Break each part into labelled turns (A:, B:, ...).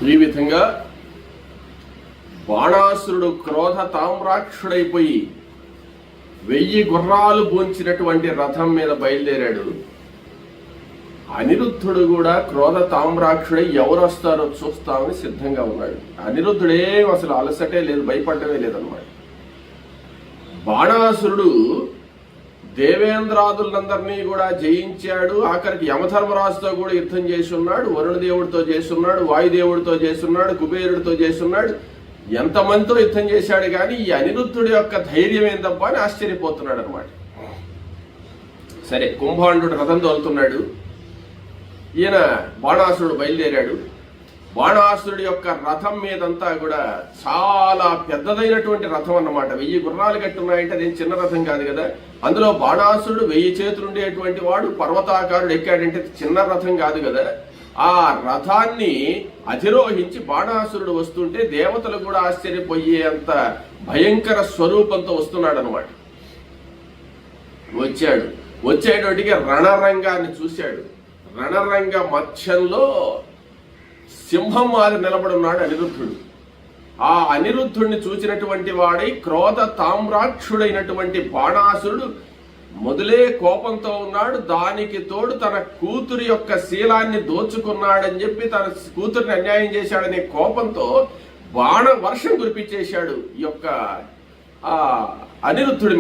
A: ఈ విధంగా బాణాసురుడు క్రోధ తామ్రాక్షుడైపోయి 1000 గుర్రాలు బోంచినటువంటి రథం మీద బయలుదేరాడు. అనిరుద్ధుడు కూడా క్రోధ తామ్రాక్షుడై ఎవరు వస్తారో చూస్తామని సిద్ధంగా ఉన్నాడు. అనిరుద్ధుడేం అసలు అలసటే లేదు, భయపడమే లేదన్నమాట. బాణాసురుడు దేవేంద్రాదులందరినీ కూడా జయించాడు. ఆఖరికి యమధర్మరాజుతో కూడా యుద్ధం చేసి ఉన్నాడు, వరుణదేవుడితో చేసి ఉన్నాడు, వాయుదేవుడితో చేసి ఉన్నాడు, కుబేరుడితో చేసి ఉన్నాడు, ఎంతమందితో యుద్ధం చేశాడు. కానీ ఈ అనిరుద్ధుడి యొక్క ధైర్యం ఏందబ్బా అని ఆశ్చర్యపోతున్నాడు అనమాట. సరే, కుంభాండు రథం తోలుతున్నాడు. ఈయన బాణాసురుడు బయలుదేరాడు. బాణాసురుడి యొక్క రథం మీదంతా కూడా చాలా పెద్దదైనటువంటి రథం అన్నమాట. 1000 గుర్రాలు కట్టున్నాయంటే అదేం చిన్న రథం కాదు కదా. అందులో బాణాసురుడు 1000 చేతులు ఉండేటువంటి వాడు పర్వతాకారుడు ఎక్కాడంటే చిన్న రథం కాదు కదా. ఆ రథాన్ని అధిరోహించి బాణాసురుడు వస్తుంటే దేవతలు కూడా ఆశ్చర్యపోయేంత భయంకర స్వరూపంతో వస్తున్నాడు అనమాట. వచ్చేటోటికి రణరంగాన్ని చూశాడు. రణరంగ మధ్యంలో సింహం మారి నిలబడి ఉన్నాడు అనిరుద్ధుడు. ఆ అనిరుద్ధుడిని చూచినటువంటి వాడై క్రోధ తామ్రాక్షుడైనటువంటి బాణాసురుడు మొదలే కోపంతో ఉన్నాడు. దానికి తోడు తన కూతురి యొక్క శీలాన్ని దోచుకున్నాడని చెప్పి తన కూతురిని అన్యాయం చేశాడనే కోపంతో బాణ వర్షం కురిపించేశాడు ఈ యొక్క అనిరుద్ధుడి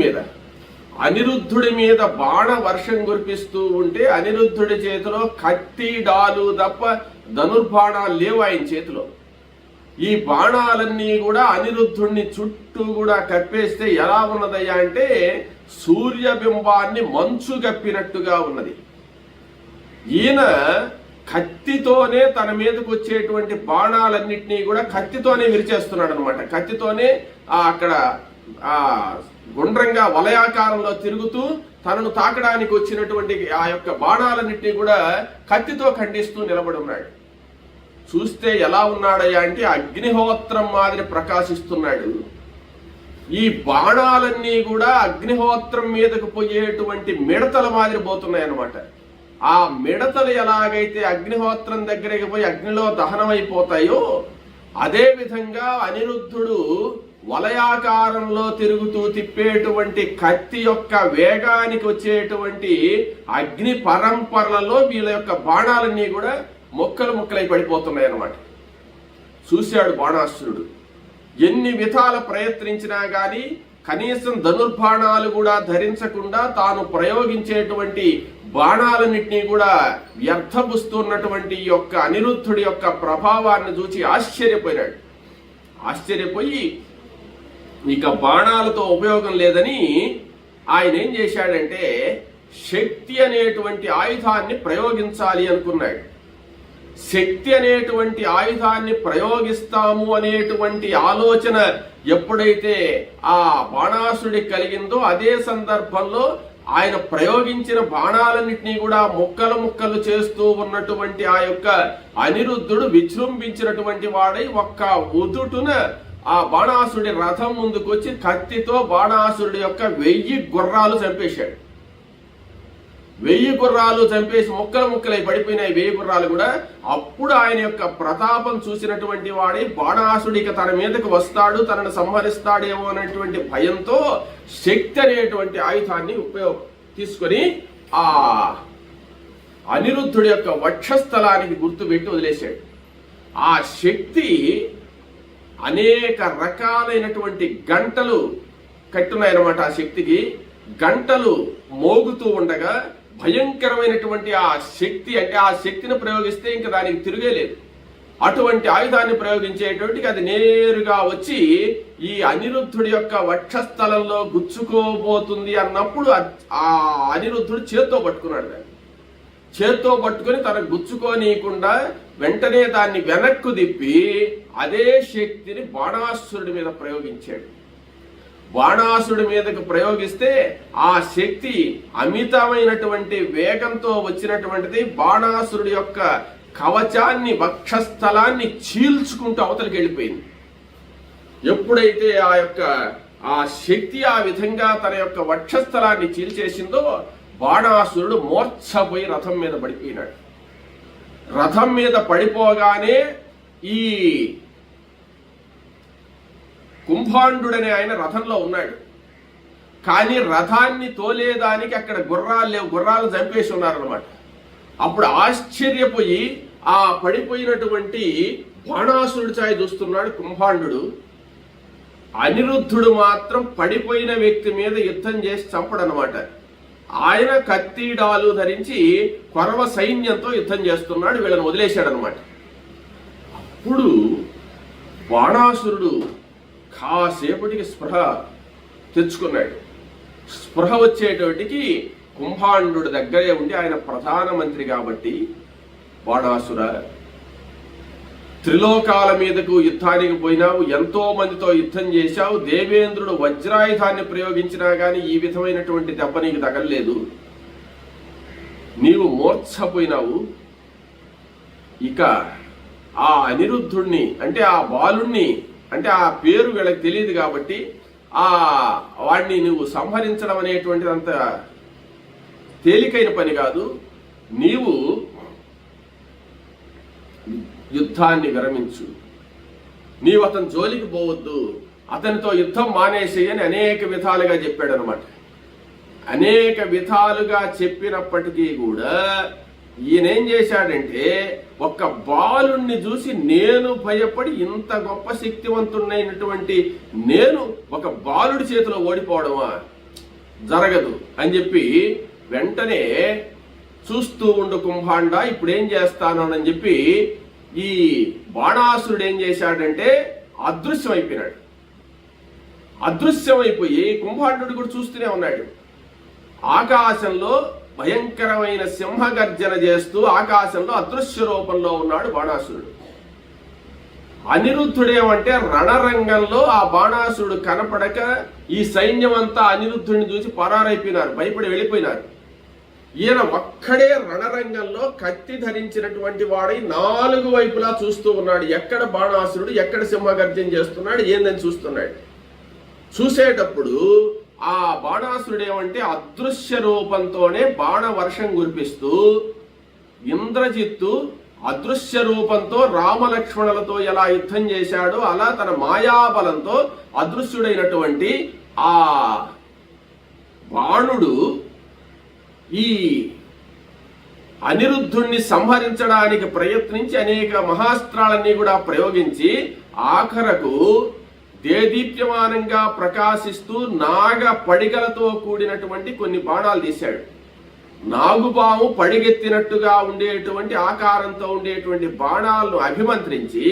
A: మీద బాణ వర్షం కురిపిస్తూ ఉంటే అనిరుద్ధుడి చేతిలో కత్తి డాలు తప్ప ధనుర్బాణాలు లేవు ఆయన చేతిలో. ఈ బాణాలన్నీ కూడా అనిరుద్ధుడిని చుట్టూ కూడా కప్పేస్తే ఎలా ఉన్నదయ్యా అంటే సూర్యబింబాన్ని మంచు కప్పినట్టుగా ఉన్నది. ఈయన కత్తితోనే తన మీదకు వచ్చేటువంటి బాణాలన్నింటినీ కూడా కత్తితోనే విరిచేస్తున్నాడు అనమాట. కత్తితోనే అక్కడ గుండ్రంగా వలయాకారంలో తిరుగుతూ తనను తాకడానికి వచ్చినటువంటి ఆ యొక్క బాణాలన్నింటినీ కూడా కత్తితో ఖండిస్తూ నిలబడి ఉన్నాడు. చూస్తే ఎలా ఉన్నాడయ్యా అంటే అగ్నిహోత్రం మాదిరి ప్రకాశిస్తున్నాడు. ఈ బాణాలన్నీ కూడా అగ్నిహోత్రం మీదకు పోయేటువంటి మిడతల మాదిరి పోతున్నాయి అన్నమాట. ఆ మిడతలు ఎలాగైతే అగ్నిహోత్రం దగ్గరికి పోయి అగ్నిలో దహనమైపోతాయో అదే విధంగా అనిరుద్ధుడు వలయాకారంలో తిరుగుతూ తిప్పేటువంటి కత్తి యొక్క వేగానికి వచ్చేటువంటి అగ్ని పరంపరలలో వీళ్ళ యొక్క బాణాలన్నీ కూడా ముక్కలై పడిపోతున్నాయి అన్నమాట. చూశాడు బాణాసురుడు. ఎన్ని విధాల ప్రయత్నించినా గాని కనీసం ధనుర్బాణాలు కూడా ధరించకుండా తాను ప్రయోగించేటువంటి బాణాలన్నింటినీ కూడా వ్యర్థపుస్తున్నటువంటి యొక్క అనిరుద్ధుడి యొక్క ప్రభావాన్ని చూసి ఆశ్చర్యపోయి ఇక బాణాలతో ఉపయోగం లేదని ఆయన ఏం చేశాడంటే శక్తి అనేటువంటి ఆయుధాన్ని ప్రయోగించాలి అనుకున్నాడు. శక్తి అనేటువంటి ఆయుధాన్ని ప్రయోగిస్తాము అనేటువంటి ఆలోచన ఎప్పుడైతే ఆ బాణాసుడికి కలిగిందో అదే సందర్భంలో ఆయన ప్రయోగించిన బాణాలన్నింటినీ కూడా ముక్కలు చేస్తూ ఉన్నటువంటి ఆ యొక్క అనిరుద్ధుడు విజృంభించినటువంటి వాడై ఒక్క ఉదుటున ఆ బాణాసుడి రథం ముందుకు వచ్చి కత్తితో బాణాసురుడి యొక్క 1000 గుర్రాలు చంపేశాడు. 1000 గుర్రాలు చంపేసి ముక్కలై పడిపోయినాయి 1000 గుర్రాలు కూడా. అప్పుడు ఆయన యొక్క ప్రతాపం చూసినటువంటి వాడి బాణాసుడికి తన మీదకి వస్తాడు, తనను సంహరిస్తాడేమో అనేటువంటి భయంతో శక్తి అనేటువంటి ఆయుధాన్ని తీసుకొని ఆ అనిరుద్ధుడి యొక్క వక్షస్థలానికి గుర్తుపెట్టి వదిలేశాడు. ఆ శక్తి అనేక రకాలైనటువంటి గంటలు కట్టున్నాయన్నమాట. ఆ శక్తికి గంటలు మోగుతూ ఉండగా భయంకరమైనటువంటి ఆ శక్తి అంటే ఆ శక్తిని ప్రయోగిస్తే ఇంకా దానికి తిరిగేలేదు. అటువంటి ఆయుధాన్ని ప్రయోగించేటువంటికి అది నేరుగా వచ్చి ఈ అనిరుద్ధుడి యొక్క వక్షస్థలంలో గుచ్చుకోబోతుంది అన్నప్పుడు ఆ అనిరుద్ధుడు చేత్తో పట్టుకున్నాడు. దాన్ని చేత్తో పట్టుకుని తన గుచ్చుకోనీయకుండా వెంటనే దాన్ని వెనక్కు తిప్పి అదే శక్తిని బాణాసురుడి మీద ప్రయోగించాడు. బాణాసురుడి మీదకు ప్రయోగిస్తే ఆ శక్తి అమితమైనటువంటి వేగంతో వచ్చినటువంటిది బాణాసురుడి యొక్క కవచాన్ని వక్షస్థలాన్ని చీల్చుకుంటూ అవతలికి వెళ్ళిపోయింది. ఎప్పుడైతే ఆ శక్తి ఆ విధంగా తన యొక్క వక్షస్థలాన్ని చీల్చేసిందో బాణాసురుడు మూర్ఛపోయి రథం మీద పడిపోయినాడు. రథం మీద పడిపోగానే ఈ కుంభాండుడనే ఆయన రథంలో ఉన్నాడు. కానీ రథాన్ని తోలేదానికి అక్కడ గుర్రాలు లేవు, గుర్రాలు చంపేసి ఉన్నారనమాట. అప్పుడు ఆశ్చర్యపోయి ఆ పడిపోయినటువంటి బాణాసురుడి ఛాయ చూస్తున్నాడు కుంభాండు. అనిరుద్ధుడు మాత్రం పడిపోయిన వ్యక్తి మీద యుద్ధం చేసి చంపడనమాట. ఆయన కత్తిడాలు ధరించి కొరవ సైన్యంతో యుద్ధం చేస్తున్నాడు, వీళ్ళని వదిలేశాడనమాట. అప్పుడు బాణాసురుడు కాసేపటికి స్పృహ తెచ్చుకున్నాడు. స్పృహ వచ్చేటోటికి కుంభాండు దగ్గరే ఉండి, ఆయన ప్రధానమంత్రి కాబట్టి, బాణాసుర, త్రిలోకాల మీదకు యుద్ధానికి పోయినావు, ఎంతో మందితో యుద్ధం చేశావు, దేవేంద్రుడు వజ్రాయుధాన్ని ప్రయోగించినా గాని ఈ విధమైనటువంటి దెబ్బ నీకు తగలలేదు, నీవు మూర్ఛపోయినావు. ఇక ఆ అనిరుద్ధుణ్ణి అంటే ఆ బాలుణ్ణి, అంటే ఆ పేరు వీళ్ళకి తెలియదు కాబట్టి వాడిని నువ్వు సంహరించడం అనేటువంటిది అంత తేలికైన పని కాదు. నీవు యుద్ధాన్ని విరమించు, నీవు అతని జోలికి పోవద్దు, అతనితో యుద్ధం మానేసేయని అనేక విధాలుగా చెప్పాడు అనమాట. అనేక విధాలుగా చెప్పినప్పటికీ కూడా ఈయనేం చేశాడంటే, ఒక్క బాలుణ్ణి చూసి నేను భయపడి ఇంత గొప్ప శక్తివంతుడైనటువంటి నేను ఒక బాలుడి చేతిలో ఓడిపోవడమా, జరగదు అని చెప్పి వెంటనే చూస్తూ ఉండు కుంభాండ, ఇప్పుడు ఏం చేస్తాను అని చెప్పి ఈ బాణాసురుడు ఏం చేశాడంటే అదృశ్యమైపోయినాడు. అదృశ్యమైపోయి కుంభాండు కూడా చూస్తూనే ఉన్నాడు. ఆకాశంలో భయంకరమైన సింహగర్జన చేస్తూ ఆకాశంలో అదృశ్య రూపంలో ఉన్నాడు బాణాసురుడు. అనిరుద్ధుడేమంటే రణరంగంలో ఆ బాణాసురుడు కనపడక ఈ సైన్యం అంతా అనిరుద్ధుడిని చూసి పరారైపోయినారు, భయపడి వెళ్ళిపోయినారు. ఈయన ఒక్కడే రణరంగంలో కత్తి ధరించినటువంటి వాడై 4 వైపులా చూస్తూ ఉన్నాడు. ఎక్కడ బాణాసురుడు, ఎక్కడ సింహగర్జన చేస్తున్నాడు, ఏందని చూస్తున్నాడు. చూసేటప్పుడు ఆ బాణాసురుడు ఏమంటే అదృశ్య రూపంతోనే బాణ వర్షం కురిపిస్తూ, ఇంద్రజిత్తు అదృశ్య రూపంతో రామలక్ష్మణులతో ఎలా యుద్ధం చేశాడో అలా తన మాయాబలంతో అదృశ్యుడైనటువంటి ఆ బాణుడు ఈ అనిరుద్ధుణ్ణి సంహరించడానికి ప్రయత్నించి అనేక మహాస్త్రాలన్నీ కూడా ప్రయోగించి ఆఖరకు దేదీప్యమానంగా ప్రకాశిస్తూ నాగ పడిగలతో కూడినటువంటి కొన్ని బాణాలు తీశాడు. నాగుపాము పడిగెత్తినట్టుగా ఉండేటువంటి ఆకారంతో ఉండేటువంటి బాణాలను అభిమంత్రించి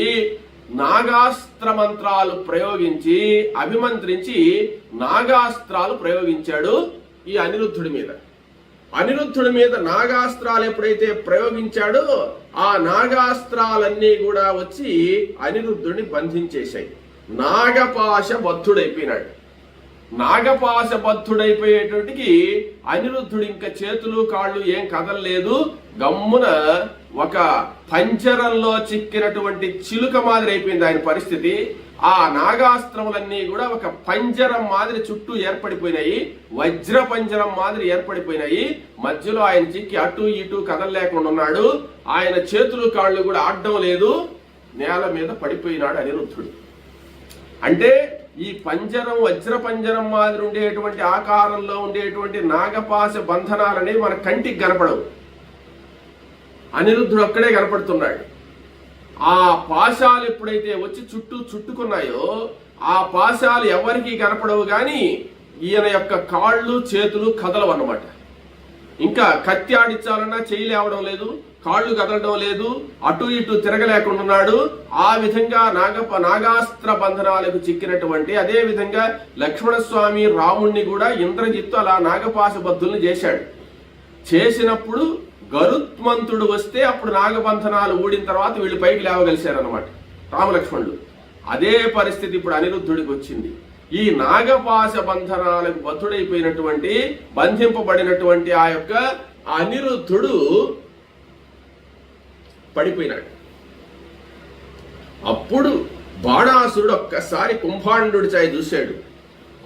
A: నాగాస్త్ర మంత్రాలు ప్రయోగించి అభిమంత్రించి నాగాస్త్రాలు ప్రయోగించాడు ఈ అనిరుద్ధుడి మీద. అనిరుద్ధుడి మీద నాగాస్త్రాలు ఎప్పుడైతే ప్రయోగించాడో ఆ నాగాస్త్రాలన్నీ కూడా వచ్చి అనిరుద్ధుడిని బంధించేశాయి. నాగపాశ బద్ధుడైపోయినాడు. నాగపాశ బద్ధుడైపోయేటటికి అనిరుద్ధుడు ఇంకా చేతులు కాళ్ళు ఏం కదలలేదు, గమ్మున ఒక పంజరంలో చిక్కినటువంటి చిలుక మాదిరి అయిపోయింది ఆయన పరిస్థితి. ఆ నాగాస్త్రములన్నీ కూడా ఒక పంజరం మాదిరి చుట్టూ ఏర్పడిపోయినాయి, వజ్ర పంజరం మాదిరి ఏర్పడిపోయినాయి. మధ్యలో ఆయన చిక్కి అటు ఇటు కదలలేకుండా ఉన్నాడు. ఆయన చేతులు కాళ్ళు కూడా ఆడడం లేదు, నేల మీద పడిపోయినాడు అనిరుద్ధుడు. అంటే ఈ పంజరం వజ్ర పంజరం మాదిరి ఉండేటువంటి ఆకారంలో ఉండేటువంటి నాగపాశ బంధనాలనేవి మన కంటికి కనపడవు, అనిరుద్ధుడు ఒక్కడే కనపడుతున్నాడు. ఆ పాశాలు ఎప్పుడైతే వచ్చి చుట్టుకున్నాయో ఆ పాశాలు ఎవరికి కనపడవు గాని ఈయన యొక్క కాళ్ళు చేతులు కదలవు అన్నమాట. ఇంకా కత్తి ఆడించాలన్నా చేయి లేవడం లేదు, కాళ్ళు కదలడం లేదు, అటు ఇటు తిరగలేకుంటున్నాడు. ఆ విధంగా నాగాస్త్ర బంధనాలకు చిక్కినటువంటి, అదే విధంగా లక్ష్మణస్వామి రాముణ్ణి కూడా ఇంద్రజిత్తు అలా నాగపాశ బద్ధుల్ని చేశాడు. చేసినప్పుడు గరుత్మంతుడు వస్తే అప్పుడు నాగబంధనాలు ఊడిన తర్వాత వీళ్ళు పైకి లేవగలిశారు అనమాట రామలక్ష్మణులు. అదే పరిస్థితి ఇప్పుడు అనిరుద్ధుడికి వచ్చింది. ఈ నాగపాశ బంధనాలకు బద్ధుడైపోయినటువంటి బంధింపబడినటువంటి ఆ యొక్క అనిరుద్ధుడు పడిపోయినాడు. అప్పుడు బాణాసురుడు ఒక్కసారి కుంభాండు ఛాయ చూశాడు.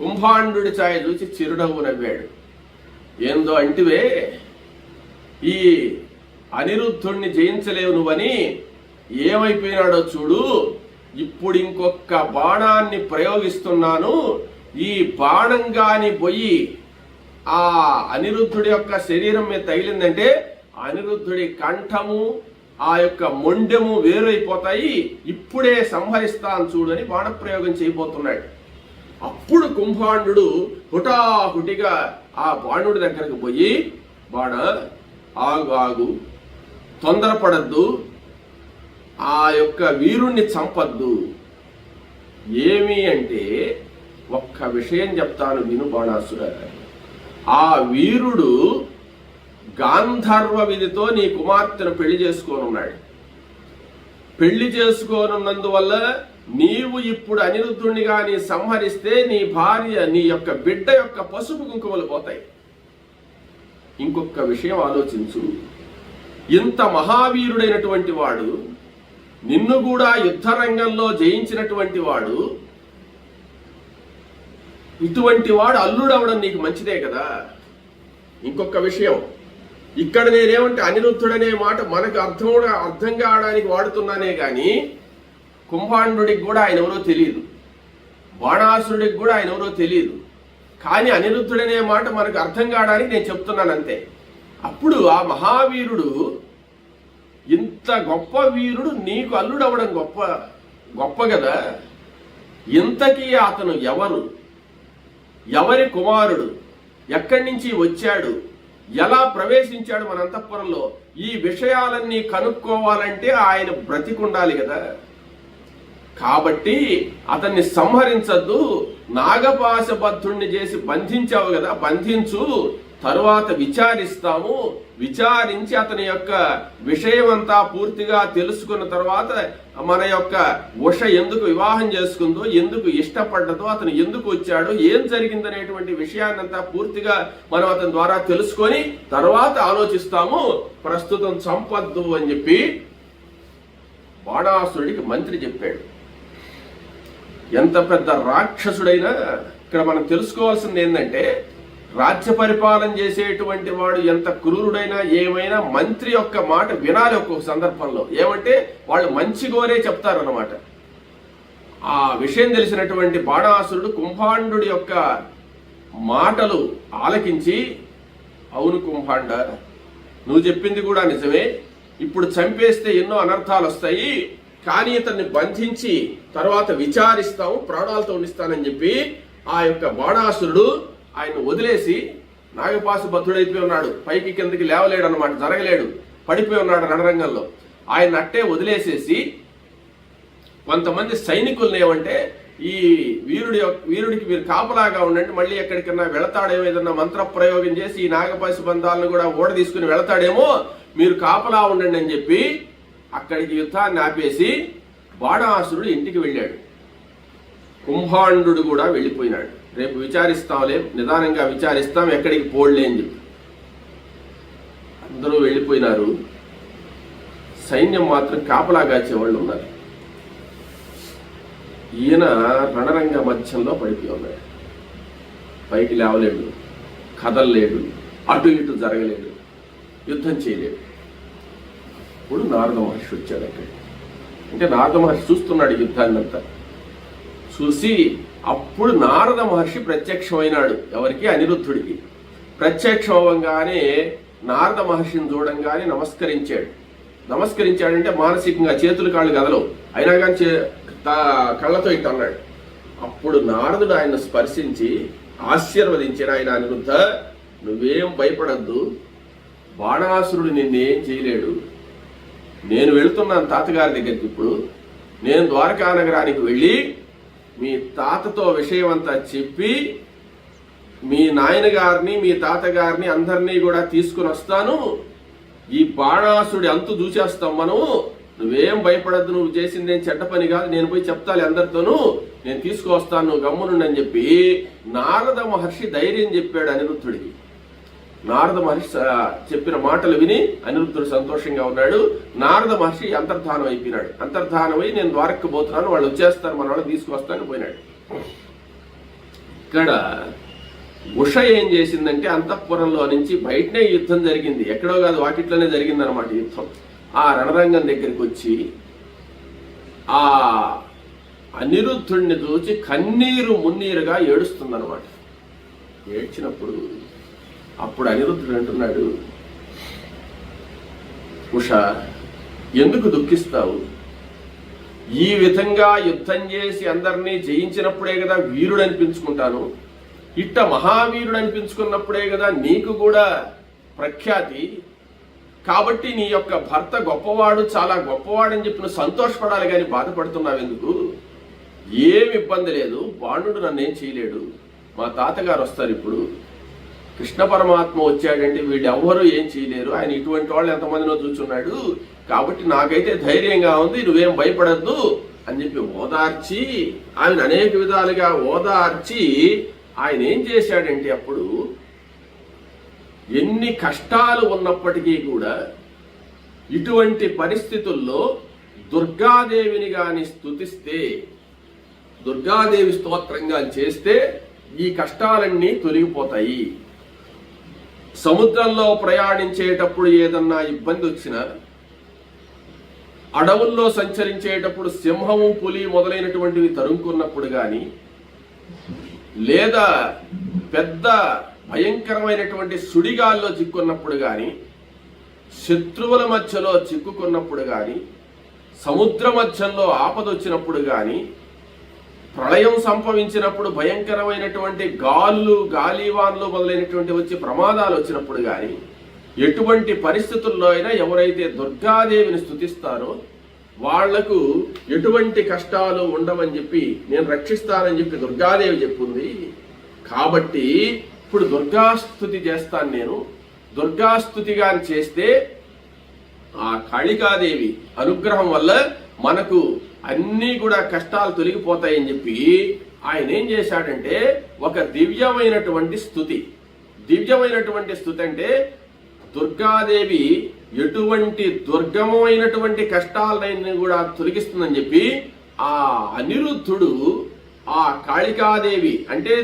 A: కుంభాండు ఛాయ చూసి చిరునవ్వు నవ్వాడు. ఏందో అంటివే, ఈ అనిరుద్ధుణ్ణి జయించలేవు నువ్వని ఏమైపోయినాడో చూడు, ఇప్పుడు ఇంకొక బాణాన్ని ప్రయోగిస్తున్నాను, ఈ బాణం గాని పోయి ఆ అనిరుద్ధుడి యొక్క శరీరం మీద తగిలిందంటే అనిరుద్ధుడి కంఠము ఆ యొక్క మొండెము వేరైపోతాయి, ఇప్పుడే సంహరిస్తాను చూడు అని బాణప్రయోగం చేయబోతున్నాడు. అప్పుడు కుంభాండు హుటాహుటిగా ఆ బాణుడి దగ్గరకు పోయి, బాణ ఆగు ఆగు, తొందరపడద్దు, ఆ యొక్క వీరుణ్ణి చంపద్దు. ఏమి అంటే ఒక్క విషయం చెప్తాను విను బాణాసుర, ఆ వీరుడు గాంధర్వ విధితో నీ కుమార్తెను పెళ్లి చేసుకోనున్నాడు. పెళ్లి చేసుకోనున్నందువల్ల నీవు ఇప్పుడు అనిరుద్ధుణ్ణి గాని సంహరిస్తే నీ భార్య, నీ యొక్క బిడ్డ యొక్క పసుపు కుంకుమలు పోతాయి. ఇంకొక విషయం ఆలోచించు, ఇంత మహావీరుడైనటువంటి వాడు, నిన్ను కూడా యుద్ధ రంగంలో జయించినటువంటి వాడు, ఇటువంటి వాడు అల్లుడవడం నీకు మంచిదే కదా. ఇంకొక విషయం, ఇక్కడ నేనేమంటే అనిరుద్ధుడనే మాట మనకు అర్థం కావడానికి వాడుతున్నానే గాని కుంభాండుడికి కూడా ఆయన ఎవరో తెలియదు, బాణాసురుడికి కూడా ఆయన ఎవరో తెలియదు. కానీ అనిరుద్ధుడనే మాట మనకు అర్థం కావడానికి నేను చెప్తున్నాను అంతే. అప్పుడు ఆ మహావీరుడు, ఇంత గొప్ప వీరుడు నీకు అల్లుడవడం గొప్ప కదా. ఇంతకీ అతను ఎవరు, ఎవరి కుమారుడు, ఎక్కడి నుంచి వచ్చాడు, ఎలా ప్రవేశించాడు మన అంతఃపురంలో, ఈ విషయాలన్నీ కనుక్కోవాలంటే ఆయన బ్రతికుండాలి కదా. కాబట్టి అతన్ని సంహరించద్దు, నాగపాశబద్ధుణ్ణి చేసి బంధించావు కదా, బంధించు, తరువాత విచారిస్తాము. విచారించి అతని యొక్క విషయమంతా పూర్తిగా తెలుసుకున్న తర్వాత మన యొక్క ఉష ఎందుకు వివాహం చేసుకుందో, ఎందుకు ఇష్టపడ్డదో, అతను ఎందుకు వచ్చాడో, ఏం జరిగిందనేటువంటి విషయాన్నంతా పూర్తిగా మనం అతని ద్వారా తెలుసుకొని తర్వాత ఆలోచిస్తాము, ప్రస్తుతం చంపద్దు అని చెప్పి బాణాసురుడికి మంత్రి చెప్పాడు. ఎంత పెద్ద రాక్షసుడైనా ఇక్కడ మనం తెలుసుకోవాల్సింది ఏంటంటే, రాజ్య పరిపాలన చేసేటువంటి వాడు ఎంత క్రూరుడైనా ఏమైనా మంత్రి యొక్క మాట వినాలి ఒక్కొక్క సందర్భంలో. ఏమంటే వాళ్ళు మంచి గోరే చెప్తారన్నమాట. ఆ విషయం తెలిసినటువంటి బాణాసురుడు కుంభాండు యొక్క మాటలు ఆలకించి, అవును కుంభాండ, నువ్వు చెప్పింది కూడా నిజమే, ఇప్పుడు చంపేస్తే ఎన్నో అనర్థాలు వస్తాయి, కానీ ఇతన్ని బంధించి తర్వాత విచారిస్తాము, ప్రాణాలతో ఉండిస్తానని చెప్పి ఆ యొక్క బాణాసురుడు ఆయన వదిలేసి, నాగపాశబద్ధుడైపోయి ఉన్నాడు, పైకి కిందకి లేవలేడు అన్నమాట, జరగలేడు, పడిపోయి ఉన్నాడు రణరంగంలో. ఆయన అట్టే వదిలేసేసి కొంతమంది సైనికులను ఏమంటే, ఈ వీరుడికి మీరు కాపలాగా ఉండండి, మళ్ళీ ఎక్కడికన్నా వెళతాడేమో, ఏదన్నా మంత్ర ప్రయోగం చేసి ఈ నాగపాశ బంధాలను కూడా ఓడ తీసుకుని వెళతాడేమో, మీరు కాపలా ఉండండి అని చెప్పి అక్కడికి యుద్ధాన్ని ఆపేసి బాణాసురుడు ఇంటికి వెళ్ళాడు. కుంభాండు కూడా వెళ్ళిపోయినాడు. రేపు విచారిస్తాంలే, నిదానంగా విచారిస్తాం, ఎక్కడికి పోడ్లే అని చెప్పి అందరూ వెళ్ళిపోయినారు. సైన్యం మాత్రం కాపలా కాచేవాళ్ళు ఉన్నారు. ఈయన రణరంగ మధ్యంలో పడిపోయి ఉన్నాడు, పైకి లేవలేడు, కదలలేడు, అటు ఇటు జరగలేడు, యుద్ధం చేయలేడు. ఇప్పుడు నారద మహర్షి వచ్చాడు అక్కడికి. అంటే నారద మహర్షి చూస్తున్నాడు యుద్ధాన్ని అంతా. చూసి అప్పుడు నారద మహర్షి ప్రత్యక్షమైనాడు. ఎవరికి? అనిరుద్ధుడికి. ప్రత్యక్షం అవ్వగానే నారద మహర్షిని చూడంగానే నమస్కరించాడంటే మానసికంగా చేతులు కాళ్ళు కదలవు, అయినా కానీ కళ్ళతో ఇట్టు అన్నాడు. అప్పుడు నారదుడు ఆయన స్పర్శించి ఆశీర్వదించాడు. ఆయన, అనిరుద్ధ, నువ్వేం భయపడద్దు, బాణాసురుడు నిన్నేం చేయలేడు, నేను వెళుతున్నాను తాతగారి దగ్గరికి. ఇప్పుడు నేను ద్వారకా నగరానికి వెళ్ళి మీ తాతతో విషయం అంతా చెప్పి మీ నాయనగారిని మీ తాతగారిని అందరినీ కూడా తీసుకుని వస్తాను, ఈ బాణాసుడి అంతు చూసేస్తాం మనం, నువ్వేం భయపడద్దు, నువ్వు చేసిందేం చెడ్డ పని కాదు, నేను పోయి చెప్తాలి అందరితోనూ, నేను తీసుకువస్తాను, నువ్వు గమ్మునుండని చెప్పి నారద మహర్షి ధైర్యం చెప్పాడు అనిరుద్ధుడికి. నారద మహర్షి చెప్పిన మాటలు విని అనిరుద్ధుడు సంతోషంగా ఉన్నాడు. నారద మహర్షి అంతర్ధానం అయిపోయినాడు. అంతర్ధానమై నేను ద్వారక్కి పోతున్నాను, వాళ్ళు వచ్చేస్తారు, మన వాళ్ళని తీసుకొస్తాను పోయినాడు. ఇక్కడ ఉష ఏం చేసిందంటే అంతఃపురంలో నుంచి బయటనే యుద్ధం జరిగింది, ఎక్కడో కాదు వాకిట్లోనే జరిగింది అనమాట యుద్ధం. ఆ రణరంగం దగ్గరికి వచ్చి ఆ అనిరుద్ధుడిని చూచి కన్నీరు మున్నీరుగా ఏడుస్తుందన్నమాట. ఏడ్చినప్పుడు అప్పుడు అనిరుద్ధుడు అంటున్నాడు, ఉషా ఎందుకు దుఃఖిస్తావు? ఈ విధంగా యుద్ధం చేసి అందరినీ జయించినప్పుడే కదా వీరుడు అనిపించుకుంటాను. ఇట్ట మహావీరుడు అనిపించుకున్నప్పుడే కదా నీకు కూడా ప్రఖ్యాతి. కాబట్టి నీ యొక్క భర్త గొప్పవాడు, చాలా గొప్పవాడని చెప్పి నువ్వు సంతోషపడాలి కానీ బాధపడుతున్నావు ఎందుకు? ఏమి ఇబ్బంది లేదు, బాణుడు నన్నేం చేయలేడు. మా తాతగారు వస్తారు, ఇప్పుడు కృష్ణ పరమాత్మ వచ్చాడంటే వీళ్ళెవ్వరూ ఏం చేయలేరు. ఆయన ఇటువంటి వాళ్ళు ఎంతమందినో చూచున్నాడు. కాబట్టి నాకైతే ధైర్యంగా ఉంది, నువ్వేం భయపడద్దు అని చెప్పి ఓదార్చి, ఆయన అనేక విధాలుగా ఓదార్చి ఆయన ఏం చేశాడంటే అప్పుడు ఎన్ని కష్టాలు ఉన్నప్పటికీ కూడా ఇటువంటి పరిస్థితుల్లో దుర్గాదేవిని గాని స్తుతిస్తే, దుర్గాదేవి స్తోత్రంగా చేస్తే ఈ కష్టాలన్నీ తొలగిపోతాయి. సముద్రంలో ప్రయాణించేటప్పుడు ఏదన్నా ఇబ్బంది వచ్చినా, అడవుల్లో సంచరించేటప్పుడు సింహము పులి మొదలైనటువంటివి తరుముకున్నప్పుడు కానీ, లేదా పెద్ద భయంకరమైనటువంటి సుడిగాల్లో చిక్కున్నప్పుడు కానీ, శత్రువుల మధ్యలో చిక్కుకున్నప్పుడు కానీ, సముద్ర మధ్యంలో ఆపదొచ్చినప్పుడు కానీ, ప్రళయం సంభవించినప్పుడు భయంకరమైనటువంటి గాలివాన్లు మొదలైనటువంటి వచ్చి ప్రమాదాలు వచ్చినప్పుడు కానీ, ఎటువంటి పరిస్థితుల్లో అయినా ఎవరైతే దుర్గాదేవిని స్తుతిస్తారో వాళ్లకు ఎటువంటి కష్టాలు ఉండవని చెప్పి, నేను రక్షిస్తానని చెప్పి దుర్గాదేవి చెప్పింది. కాబట్టి ఇప్పుడు దుర్గాస్తుతి చేస్తాను నేను. దుర్గాస్తుతిగా చేస్తే ఆ కాళికాదేవి అనుగ్రహం వల్ల మనకు అన్నీ కూడా కష్టాలు తొలగిపోతాయని చెప్పి ఆయన ఏం చేశాడంటే ఒక దివ్యమైనటువంటి స్తుతి. దివ్యమైనటువంటి స్తుతి అంటే దుర్గాదేవి ఎటువంటి దుర్గమైనటువంటి కష్టాలన్నీ కూడా తొలగిస్తుందని చెప్పి ఆ అనిరుద్ధుడు ఆ కాళికాదేవి అంటే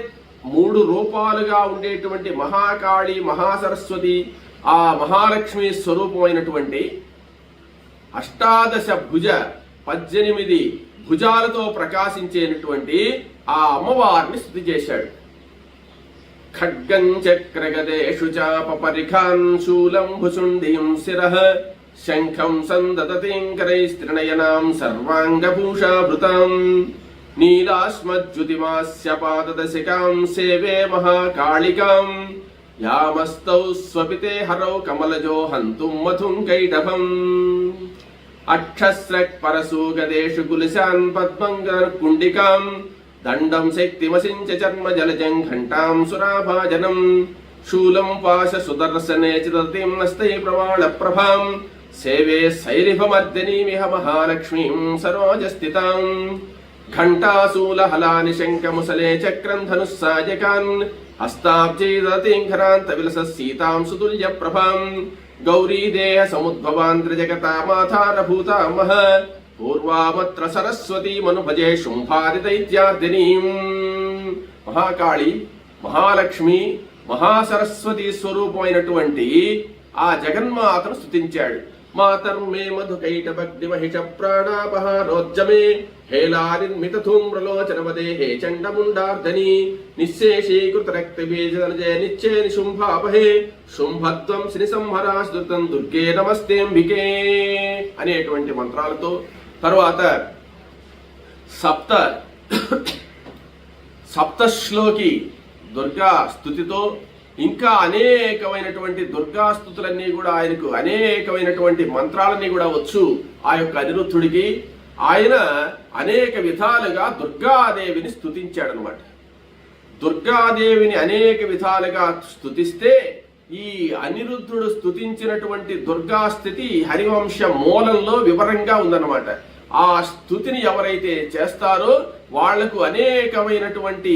A: 3 రూపాలుగా ఉండేటువంటి మహాకాళి, మహాసరస్వతి, ఆ మహాలక్ష్మి స్వరూపమైనటువంటి 18 భుజ 18 భుజాలతో ప్రకాశించేటువంటి ఆ అమ్మవారిని స్తుతి చేశాడు. ఖడ్గం చక్రగదేషు చాపపరిఖాన్ శూలం భుసుండిం శిరః శంఖం సందతతింకరైస్త్రినయనాం సర్వాంగభూషాభృతాం నీలాస్మజ్యుతిమాస్య పాదదశికాం సేవే మహాకాళికాం యామస్తౌ స్వపితే హరౌ కమలజో హంతుం మధుం కైటభం అక్షస్రక్ పరసూగదేషు కులిశాన్ పద్మంగకుండికాం దండం శక్తిమసించ చర్మ జలజం ఘంటాం సురాభాజనం శూలం పాశ సుదర్శనే చితతిం నస్తై ప్రవాళ ప్రభాం సేవే సైరిభమర్దనీమిహ మహాలక్ష్మీం సరోజస్థితాం ఘంటాశూలహలాని శంఖముసలే చక్రం ధనుస్సాయకాన్ హస్తాబ్జైదతింఘరాంత విలస సీతాం సుతుల్య ప్రభాం గౌరీదేహ సముద్భవాంధ్రజగతామాధారభూతామహ పూర్వామత్ర సరస్వతీమనుభజే శుంభాదిదైత్యార్దినీం. మహాకాళి, మహాలక్ష్మి, మహాసరస్వతి స్వరూపమైనటువంటి ఆ జగన్మాతను స్తుతించాడు. మాతర్మే మధుకైటభగ్నిమహిష ప్రాణాపహారోజ్జమే హేలానిర్మితధూమ్రలోచనవదే హే చండముండార్ధని నిశ్శేషీకృత రక్తబీజనజయ నిశ్చే నిశుంభాపహే శుంభత్వం శ్రీ సంహరాశ్రుతం దుర్గే నమస్తేంబికే అనేటువంటి మంత్రాలతో తరువాత సప్తశ్లోకి దుర్గా స్తుతితో ఇంకా అనేకమైనటువంటి దుర్గా స్తుతులన్నీ కూడా ఆయనకు అనేకమైనటువంటి మంత్రాలన్నీ కూడా వచ్చు ఆ యొక్క అనిరుద్ధుడికి. ఆయన అనేక విధాలుగా దుర్గాదేవిని స్తుతించాడనమాట. దుర్గాదేవిని అనేక విధాలుగా స్తుతిస్తే ఈ అనిరుద్ధుడు స్తుతించినటువంటి దుర్గాస్థితి హరివంశ మూలంలో వివరంగా ఉందన్నమాట. ఆ స్తుతిని ఎవరైతే చేస్తారో వాళ్లకు అనేకమైనటువంటి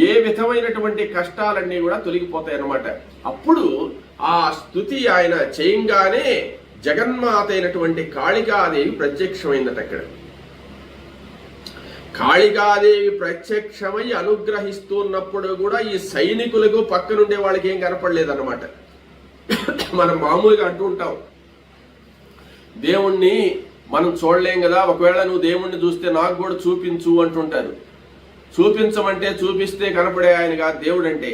A: ఏ విధమైనటువంటి కష్టాలన్నీ కూడా తొలగిపోతాయి అన్నమాట. అప్పుడు ఆ స్తుతి ఆయన చేయంగానే జగన్మాత అయినటువంటి కాళికాదేవి ప్రత్యక్షమైందట. అక్కడ కాళికాదేవి ప్రత్యక్షమై అనుగ్రహిస్తున్నప్పుడు కూడా ఈ సైనికులకు పక్కనుండే వాళ్ళకి ఏం కనపడలేదన్నమాట. మనం మామూలుగా అంటూ ఉంటాం, దేవుణ్ణి మనం చూడలేం కదా, ఒకవేళ నువ్వు దేవుణ్ణి చూస్తే నాకు కూడా చూపించు అంటుంటారు. చూపించమంటే చూపిస్తే కనపడే ఆయన కాదు దేవుడు అంటే.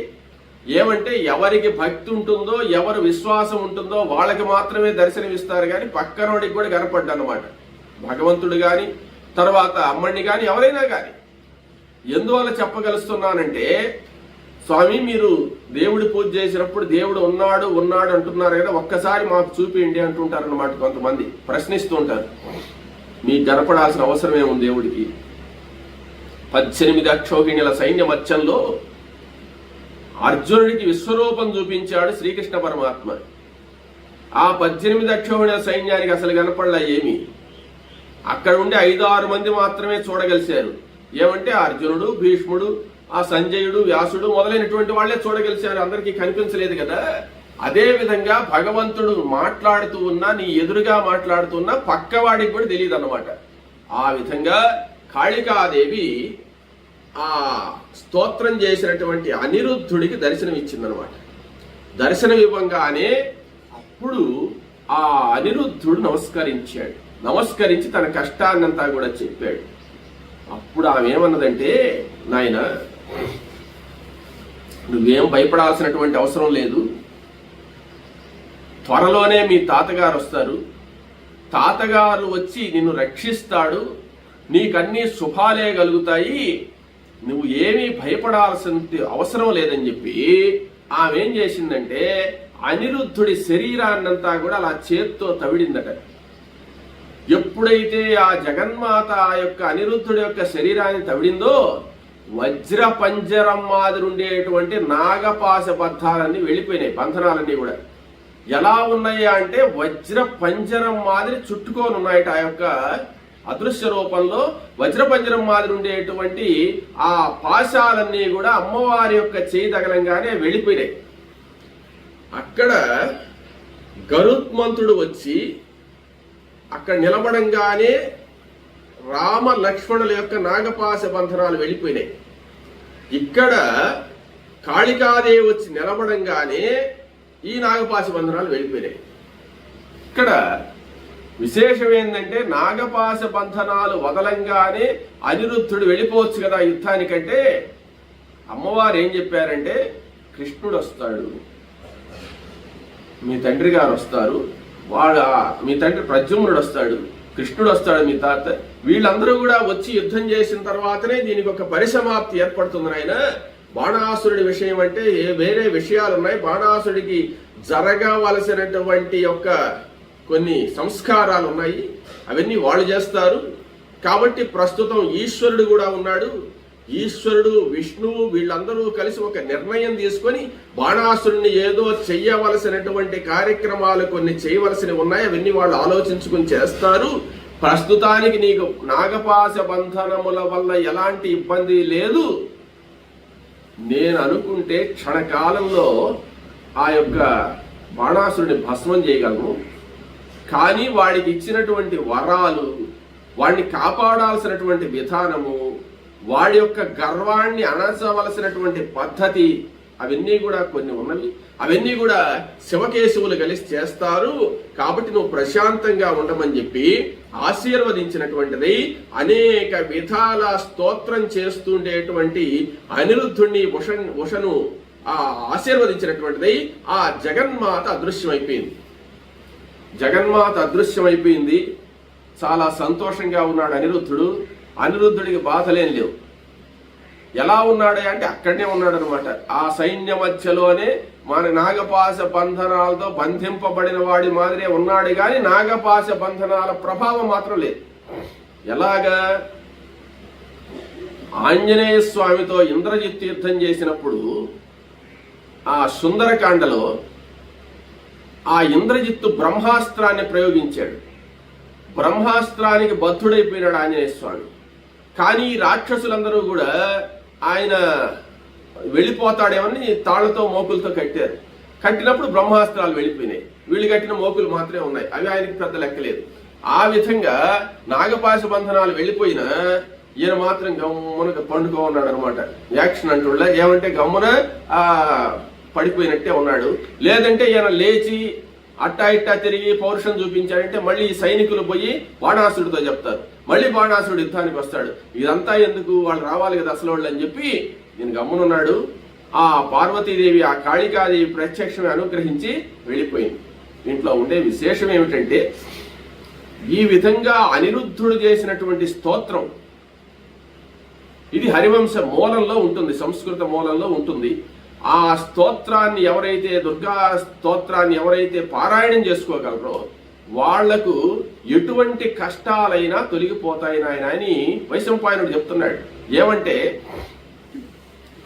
A: ఏమంటే ఎవరికి భక్తి ఉంటుందో, ఎవరు విశ్వాసం ఉంటుందో వాళ్ళకి మాత్రమే దర్శనమిస్తారు, కానీ పక్కనోడికి కూడా కనపడ్డన్నమాట. భగవంతుడు కానీ తర్వాత అమ్మని కానీ ఎవరైనా కానీ. ఎందువల్ల చెప్పగలుస్తున్నానంటే, స్వామి మీరు దేవుడి పూజ చేసినప్పుడు దేవుడు ఉన్నాడు ఉన్నాడు అంటున్నారు కదా, ఒక్కసారి మాకు చూపిండి అంటుంటారన్నమాట. కొంతమంది ప్రశ్నిస్తూ ఉంటారు, మీకు కనపడాల్సిన అవసరం ఏముంది దేవుడికి? 18 అక్షోహిణుల సైన్య మధ్యంలో అర్జునుడికి విశ్వరూపం చూపించాడు శ్రీకృష్ణ పరమాత్మ. ఆ 18 అక్షోహిణుల సైన్యానికి అసలు కనపడలా ఏమి. అక్కడ ఉండి 5-6 మంది మాత్రమే చూడగలిశారు. ఏమంటే అర్జునుడు, భీష్ముడు, ఆ సంజయుడు, వ్యాసుడు మొదలైనటువంటి వాళ్లే చూడగలిశారు, అందరికీ కనిపించలేదు కదా. అదే విధంగా భగవంతుడు మాట్లాడుతూ ఉన్నా, నీ ఎదురుగా మాట్లాడుతున్నా పక్కవాడికి కూడా తెలియదు అన్నమాట. ఆ విధంగా కాళికాదేవి ఆ స్తోత్రం చేసినటువంటి అనిరుద్ధుడికి దర్శనం ఇచ్చిందనమాట. దర్శనం ఇవ్వంగానే అప్పుడు ఆ అనిరుద్ధుడు నమస్కరించాడు. నమస్కరించి తన కష్టాన్నంతా కూడా చెప్పాడు. అప్పుడు ఆమె ఏమన్నదంటే, నాయన నువ్వేం భయపడాల్సినటువంటి అవసరం లేదు, త్వరలోనే మీ తాతగారు వస్తారు, తాతగారు వచ్చి నిన్ను రక్షిస్తాడు, నీకన్నీ శుభాలే కలుగుతాయి, నువ్వు ఏమీ భయపడాల్సిన అవసరం లేదని చెప్పి ఆమె ఏం చేసిందంటే అనిరుద్ధుడి శరీరాన్నంతా కూడా అలా చేత్తో తవిడిందట. ఎప్పుడైతే ఆ జగన్మాత ఆ యొక్క అనిరుద్ధుడి యొక్క శరీరాన్ని తవిడిందో వజ్ర పంజరం మాదిరి ఉండేటువంటి నాగపాశ బద్ధాలన్నీ వెళ్ళిపోయినాయి. బంధనాలన్నీ కూడా ఎలా ఉన్నాయి అంటే వజ్ర పంజరం మాదిరి చుట్టుకొని ఉన్నాయట. ఆ యొక్క అదృశ్య రూపంలో వజ్ర పంజరం మాదిరి ఉండేటువంటి ఆ పాశాలన్నీ కూడా అమ్మవారి యొక్క చేయి తగలంగానే వెళ్ళిపోయినాయి. అక్కడ గరుత్మంతుడు వచ్చి అక్కడ నిలబడంగానే రామ లక్ష్మణుల యొక్క నాగపాశ బంధనాలు వెళ్ళిపోయినాయి. ఇక్కడ కాళికాదేవి వచ్చి నిలబడంగానే ఈ నాగపాశ బంధనాలు వెళ్ళిపోయినాయి. ఇక్కడ విశేషం ఏంటంటే నాగపాశ బంధనాలు వదలంగానే అనిరుద్ధుడు వెళ్ళిపోవచ్చు కదా యుద్ధానికంటే, అమ్మవారు ఏం చెప్పారంటే కృష్ణుడు వస్తాడు, మీ తండ్రి గారు వస్తారు, మీ తండ్రి ప్రద్యుమ్నుడు వస్తాడు, కృష్ణుడు వస్తాడు, మీ తాత, వీళ్ళందరూ కూడా వచ్చి యుద్ధం చేసిన తర్వాతనే దీనికి ఒక పరిసమాప్తి ఏర్పడుతుంది. ఆయన బాణాసురుడి విషయం అంటే వేరే విషయాలు ఉన్నాయి. బాణాసురుడికి జరగవలసినటువంటి యొక్క కొన్ని సంస్కారాలు ఉన్నాయి, అవన్నీ వాళ్ళు చేస్తారు. కాబట్టి ప్రస్తుతం ఈశ్వరుడు కూడా ఉన్నాడు. ఈశ్వరుడు, విష్ణువు వీళ్ళందరూ కలిసి ఒక నిర్ణయం తీసుకొని బాణాసురుడిని ఏదో చెయ్యవలసినటువంటి కార్యక్రమాలు కొన్ని చేయవలసినవి ఉన్నాయి, అవన్నీ వాళ్ళు ఆలోచించుకుని చేస్తారు. ప్రస్తుతానికి నీకు నాగపాశ బంధనముల వల్ల ఎలాంటి ఇబ్బంది లేదు. నేను అనుకుంటే క్షణకాలంలో ఆ యొక్క బాణాసురుడిని భస్మం చేయగలను, కానీ వాడికి ఇచ్చినటువంటి వరాలు, వాడిని కాపాడాల్సినటువంటి విధానము, వాడి యొక్క గర్వాన్ని అణచవలసినటువంటి పద్ధతి, అవన్నీ కూడా కొన్ని ఉన్నవి. అవన్నీ కూడా శివకేశవులు కలిసి చేస్తారు. కాబట్టి నువ్వు ప్రశాంతంగా ఉండమని చెప్పి ఆశీర్వదించినటువంటిది. అనేక విధాల స్తోత్రం చేస్తుండేటువంటి అనిరుద్ధుణ్ణి ఉషను ఆశీర్వదించినటువంటిది. ఆ జగన్మాత అదృశ్యమైపోయింది. జగన్మాత అదృశ్యమైపోయింది. చాలా సంతోషంగా ఉన్నాడు అనిరుద్ధుడు. అనిరుద్ధుడికి బాధలేం లేవు. ఎలా ఉన్నాడు అంటే అక్కడనే ఉన్నాడు అనమాట. ఆ సైన్య మధ్యలోనే మన నాగపాశ బంధనాలతో బంధింపబడిన వాడి మాదిరే ఉన్నాడు, కానీ నాగపాశ బంధనాల ప్రభావం మాత్రం లేదు. ఎలాగా? ఆంజనేయ స్వామితో ఇంద్రజిత్ యుద్ధం చేసినప్పుడు ఆ సుందరకాండలో ఆ ఇంద్రజిత్తు బ్రహ్మాస్త్రాన్ని ప్రయోగించాడు. బ్రహ్మాస్త్రానికి బద్ధుడైపోయినాడు ఆంజనేయ స్వామి. కానీ రాక్షసులందరూ కూడా ఆయన వెళ్ళిపోతాడేమని తాళ్లతో మోకులతో కట్టారు. కట్టినప్పుడు బ్రహ్మాస్త్రాలు వెళ్ళిపోయినాయి. వీళ్ళు కట్టిన మోకులు మాత్రమే ఉన్నాయి, అవి ఆయనకి పెద్ద లెక్కలేదు. ఆ విధంగా నాగపాశ బంధనాలు వెళ్ళిపోయినా ఈయన మాత్రం గమ్మున పండుకో ఉన్నాడు అనమాట. యాక్షన్ అంటున్నా ఏమంటే గమ్మున పడిపోయినట్టే ఉన్నాడు. లేదంటే ఈయన లేచి అట్టా ఇట్టా తిరిగి పౌరుషం చూపించాడంటే మళ్ళీ సైనికులు పోయి బాణాసుడితో చెప్తారు, మళ్ళీ బాణాసుడు యుద్ధానికి వస్తాడు. ఇదంతా ఎందుకు, వాళ్ళు రావాలి కదా అసలు వాళ్ళు అని చెప్పి నేను గమ్మునున్నాడు. ఆ పార్వతీదేవి ఆ కాళికాదేవి ప్రత్యక్షమే అనుగ్రహించి వెళ్ళిపోయింది. దీంట్లో ఉండే విశేషం ఏమిటంటే ఈ విధంగా అనిరుద్ధుడు చేసినటువంటి స్తోత్రం ఇది హరివంశ మూలంలో ఉంటుంది, సంస్కృత మూలంలో ఉంటుంది. ఆ స్తోత్రాన్ని ఎవరైతే దుర్గా స్తోత్రాన్ని ఎవరైతే పారాయణం చేసుకోగలరో వాళ్లకు ఎటువంటి కష్టాలైనా తొలగిపోతాయి నాయన అని వైశంపాయనుడు చెప్తున్నాడు. ఏమంటే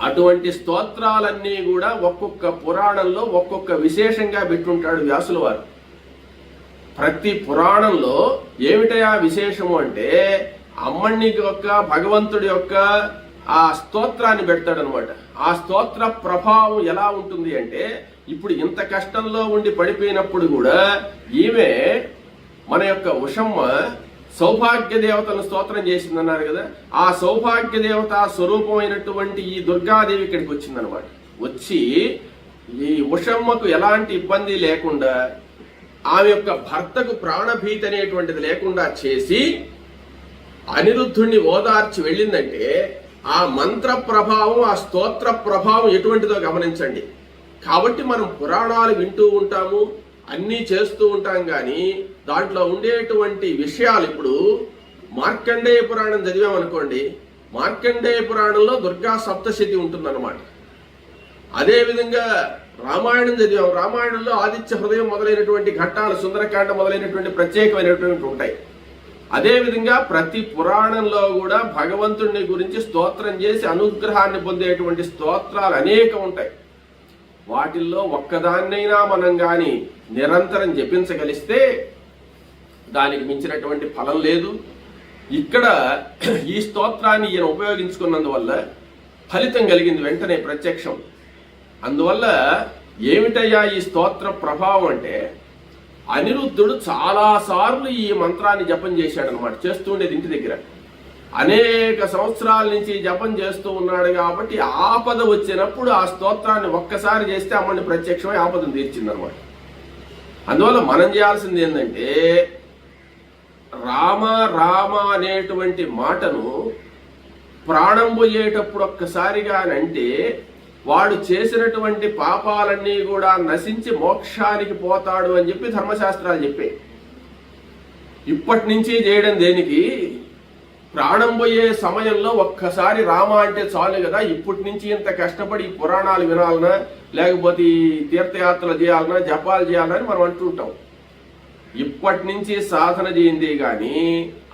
A: అటువంటి స్తోత్రాలన్నీ కూడా ఒక్కొక్క పురాణంలో ఒక్కొక్క విశేషంగా పెట్టుంటాడు వ్యాసుల వారు. ప్రతి పురాణంలో ఏమిటయా విశేషము అంటే అమ్మని యొక్క భగవంతుడి యొక్క ఆ స్తోత్రాన్ని పెడతాడనమాట. ఆ స్తోత్ర ప్రభావం ఎలా ఉంటుంది అంటే ఇప్పుడు ఇంత కష్టంలో ఉండి పడిపోయినప్పుడు కూడా ఈమె మన యొక్క ఉషమ్మ సౌభాగ్య దేవతను స్తోత్రం చేసిందన్నారు కదా, ఆ సౌభాగ్య దేవత స్వరూపమైనటువంటి ఈ దుర్గాదేవి ఇక్కడికి వచ్చిందనమాట. వచ్చి ఈ ఉషమ్మకు ఎలాంటి ఇబ్బంది లేకుండా ఆమె యొక్క భర్తకు ప్రాణభీతి అనేటువంటిది లేకుండా చేసి అనిరుద్ధుణ్ణి ఓదార్చి వెళ్ళిందంటే ఆ మంత్ర ప్రభావం ఆ స్తోత్ర ప్రభావం ఎటువంటిదో గమనించండి. కాబట్టి మనం పురాణాలు వింటూ ఉంటాము, అన్నీ చేస్తూ ఉంటాం, కానీ దాంట్లో ఉండేటువంటి విషయాలు ఇప్పుడు మార్కండేయ పురాణం చదివామనుకోండి, మార్కండేయ పురాణంలో దుర్గా సప్తశతి ఉంటుందన్నమాట. అదేవిధంగా రామాయణం చదివాం, రామాయణంలో ఆదిత్య హృదయం మొదలైనటువంటి ఘట్టాలు, సుందరకాండ మొదలైనటువంటి ప్రత్యేకమైనటువంటి ఉంటాయి. అదేవిధంగా ప్రతి పురాణంలో కూడా భగవంతుడిని గురించి స్తోత్రం చేసి అనుగ్రహాన్ని పొందేటువంటి స్తోత్రాలు అనేకం ఉంటాయి. వాటిల్లో ఒక్కదాన్నైనా మనం గాని నిరంతరం జపించగలిస్తే దానికి మించినటువంటి ఫలం లేదు. ఇక్కడ ఈ స్తోత్రాన్ని ఈయన ఉపయోగించుకున్నందువల్ల ఫలితం కలిగింది వెంటనే ప్రత్యక్షం. అందువల్ల ఏమిటయ్యా ఈ స్తోత్ర ప్రభావం అంటే అనిరుద్ధుడు చాలాసార్లు ఈ మంత్రాన్ని జపం చేశాడనమాట. చేస్తుండేది ఇంటి దగ్గర అనేక సంవత్సరాల నుంచి జపం చేస్తూ ఉన్నాడు. కాబట్టి ఆపద వచ్చినప్పుడు ఆ స్తోత్రాన్ని ఒక్కసారి చేస్తే అమ్మని ప్రత్యక్షమై ఆపదను తీర్చిందనమాట. అందువల్ల మనం చేయాల్సింది ఏంటంటే రామ రామ అనేటువంటి మాటను ప్రాణం పోయేటప్పుడు ఒక్కసారిగా అంటే వాడు చేసినటువంటి పాపాలన్నీ కూడా నశించి మోక్షానికి పోతాడు అని చెప్పి ధర్మశాస్త్రాలు చెప్పాయి. ఇప్పటి నుంచి చేయడం దేనికి, ప్రాణం పోయే సమయంలో ఒక్కసారి రామ అంటే చాలు కదా, ఇప్పటి నుంచి ఇంత కష్టపడి పురాణాలు వినాలనా లేకపోతే తీర్థయాత్రలు చేయాలనా జపాలు చేయాలని మనం అంటుంటాం. ఇప్పటి నుంచి సాధన చేయింది కానీ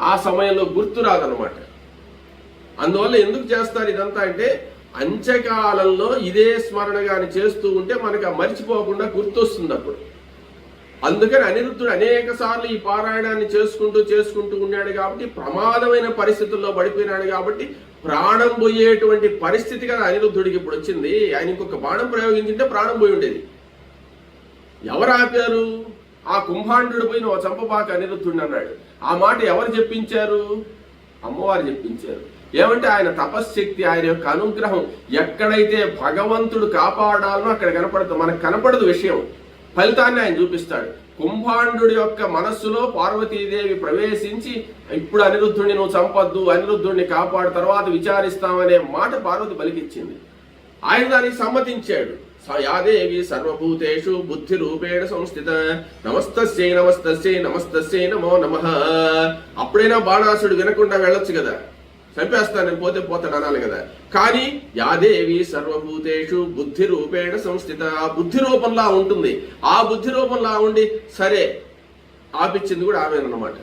A: ఆ సమయంలో గుర్తు రాదనమాట. అందువల్ల ఎందుకు చేస్తారు ఇదంతా అంటే అంత్యకాలంలో ఇదే స్మరణ గాని చేస్తూ ఉంటే మనకు మర్చిపోకుండా గుర్తొస్తుంది అప్పుడు. అందుకని అనిరుద్ధుడు అనేక సార్లు ఈ పారాయణాన్ని చేసుకుంటూ ఉన్నాడు. కాబట్టి ప్రమాదమైన పరిస్థితుల్లో పడిపోయినాడు. కాబట్టి ప్రాణం పోయేటువంటి పరిస్థితి కదా అనిరుద్ధుడికి ఇప్పుడు వచ్చింది. ఆయన ఇంకొక బాణం ప్రయోగించింటే ప్రాణం పోయి ఉండేది. ఎవరు ఆపారు? ఆ కుంభాండు పోయి నువ్వు చంపబాక అనిరుద్ధుడిని అన్నాడు. ఆ మాట ఎవరు చెప్పించారు? అమ్మవారు చెప్పించారు. ఏమంటే ఆయన తపశ్శక్తి, ఆయన యొక్క అనుగ్రహం ఎక్కడైతే భగవంతుడు కాపాడాలనో అక్కడ కనపడదు. మనకు కనపడదు విషయం, ఫలితాన్ని ఆయన చూపిస్తాడు. కుంభాండు యొక్క మనస్సులో పార్వతీదేవి ప్రవేశించి ఇప్పుడు అనిరుద్ధుడిని నువ్వు చంపొద్దు, అనిరుద్ధుడిని కాపాడు, తర్వాత విచారిస్తామనే మాట పార్వతి పలికిచ్చింది. ఆయన దానికి సమ్మతించాడు. యాదేవి సర్వభూతేషు బుద్ధి రూపేణ సంస్థిత నమస్తస్యై నమస్తస్యై నమస్తస్యై నమో నమః. అప్పుడైనా బాణాసుడు వినకుండా వెళ్ళొచ్చు కదా, చంపేస్తానని పోతాడు అనాలి కదా. కానీ యాదేవి సర్వభూతేషు బుద్ధి రూపేణ సంస్థిత, ఆ బుద్ధి రూపంలా ఉంటుంది. ఆ బుద్ధి రూపంలా ఉండి సరే ఆపిచ్చింది కూడా ఆమెనమాట.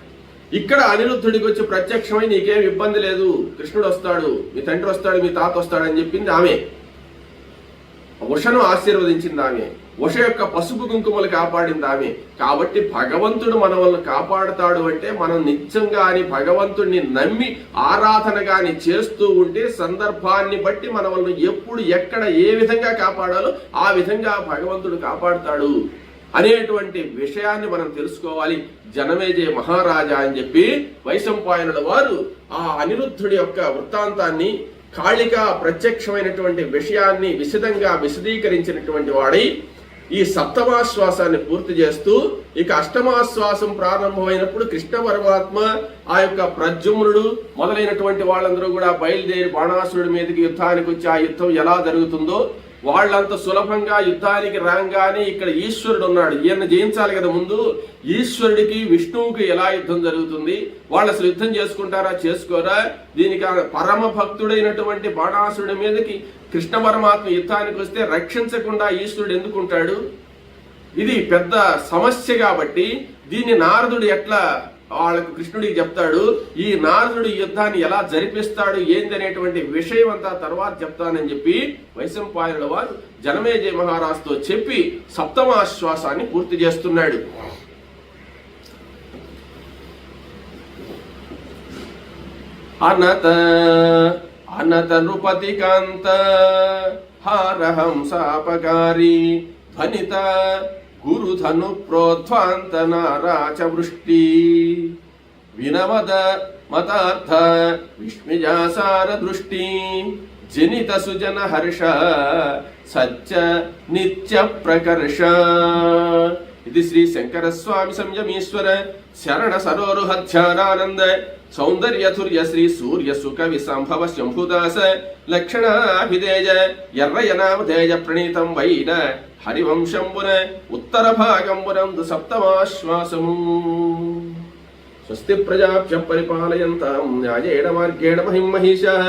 A: ఇక్కడ అనిరుద్ధుడికి వచ్చి ప్రత్యక్షమై నీకేం ఇబ్బంది లేదు, కృష్ణుడు వస్తాడు, మీ తండ్రి వస్తాడు, మీ తాత వస్తాడు అని చెప్పింది ఆమె. ఉషను ఆశీర్వదించింది ఆమె. ఉష యొక్క పసుపు కుంకుమలు కాపాడింది ఆమె. కాబట్టి భగవంతుడు మనల్ని కాపాడుతాడు అంటే మనం నిత్యంగా భగవంతుడిని నమ్మి ఆరాధన గాని చేస్తూ ఉంటే సందర్భాన్ని బట్టి మనల్ని ఎప్పుడు ఎక్కడ ఏ విధంగా కాపాడాలో ఆ విధంగా భగవంతుడు కాపాడుతాడు అనేటువంటి విషయాన్ని మనం తెలుసుకోవాలి. జనమేజయ మహారాజా అని చెప్పి వైశంపాయనుల వారు ఆ అనిరుద్ధుడి యొక్క వృత్తాంతాన్ని, కాళిక ప్రత్యక్షమైనటువంటి విషయాన్ని విశదంగా విశదీకరించినటువంటి వాడై ఈ సప్తమాశ్వాసాన్ని పూర్తి చేస్తూ ఇక అష్టమాశ్వాసం ప్రారంభమైనప్పుడు కృష్ణ పరమాత్మ ఆ యొక్క ప్రద్యుమ్నుడు మొదలైనటువంటి వాళ్ళందరూ కూడా బయలుదేరి బాణాసురుడి మీదకి యుద్ధానికి వచ్చి ఆ యుద్ధం ఎలా జరుగుతుందో, వాళ్ళంత సులభంగా యుద్ధానికి రాగానే ఇక్కడ ఈశ్వరుడు ఉన్నాడు, ఈయన జయించాలి కదా ముందు. ఈశ్వరుడికి విష్ణువుకి ఎలా యుద్ధం జరుగుతుంది, వాళ్ళు అసలు యుద్ధం చేసుకుంటారా చేసుకోరా, దీనికి పరమ భక్తుడైనటువంటి బాణాసురుడి మీదకి కృష్ణ పరమాత్మ యుద్ధానికి వస్తే రక్షించకుండా ఈశ్వరుడు ఎందుకుంటాడు? ఇది పెద్ద సమస్య. కాబట్టి దీన్ని నారదుడు ఎట్లా వాళ్ళకు కృష్ణుడికి చెప్తాడు, ఈ నారదుడు యుద్ధాన్ని ఎలా జరిపిస్తాడు ఏందనేటువంటి విషయం అంతా తర్వాత చెప్తానని చెప్పి వైశంపాయనుల వారు జనమేజయ మహారాజుతో చెప్పి సప్తమాశ్వాసాన్ని పూర్తి చేస్తున్నాడు. అనత అనత నృపతి కాంత హారహంసాపకారి ధ్వనిత గురుధను ప్రోధ్వాంత నారాచ వృష్టి వినమద మతార్థ విస్మిజాసార దృష్టి జనిత సుజన హర్ష సత్య నిత్య ప్రకర్ష. ఇది శ్రీ శంకర స్వామి సంయమీశ్వర శరణ సరోరుహధ్యానానంద సౌందర్యథుర్య శ్రీ సూర్య సుఖ విసంభవ శంభుదాస లక్షణాభిదేజ ఎర్రయనామధేయ ప్రణీతం వైన హరివంశంబున ఉత్తర భాగంబునందు సప్తమాశ్వాసము. స్వస్తి ప్రజాభ్య పరిపాలయంతాం న్యాయేణ మార్గేణ మహిం మహిషాః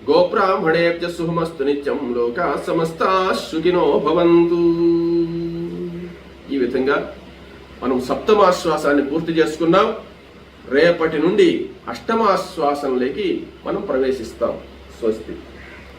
A: గోబ్రాహ్మణేభ్యః శుభమస్తు నిత్యం లోకాః సమస్తాః సుఖినో భవంతు. ఈ విధంగా మనం సప్తమాశ్వాసాన్ని పూర్తి చేసుకున్నాం. రేపటి నుండి అష్టమాశ్వాసంలోకి మనం ప్రవేశిస్తాం. స్వస్తి.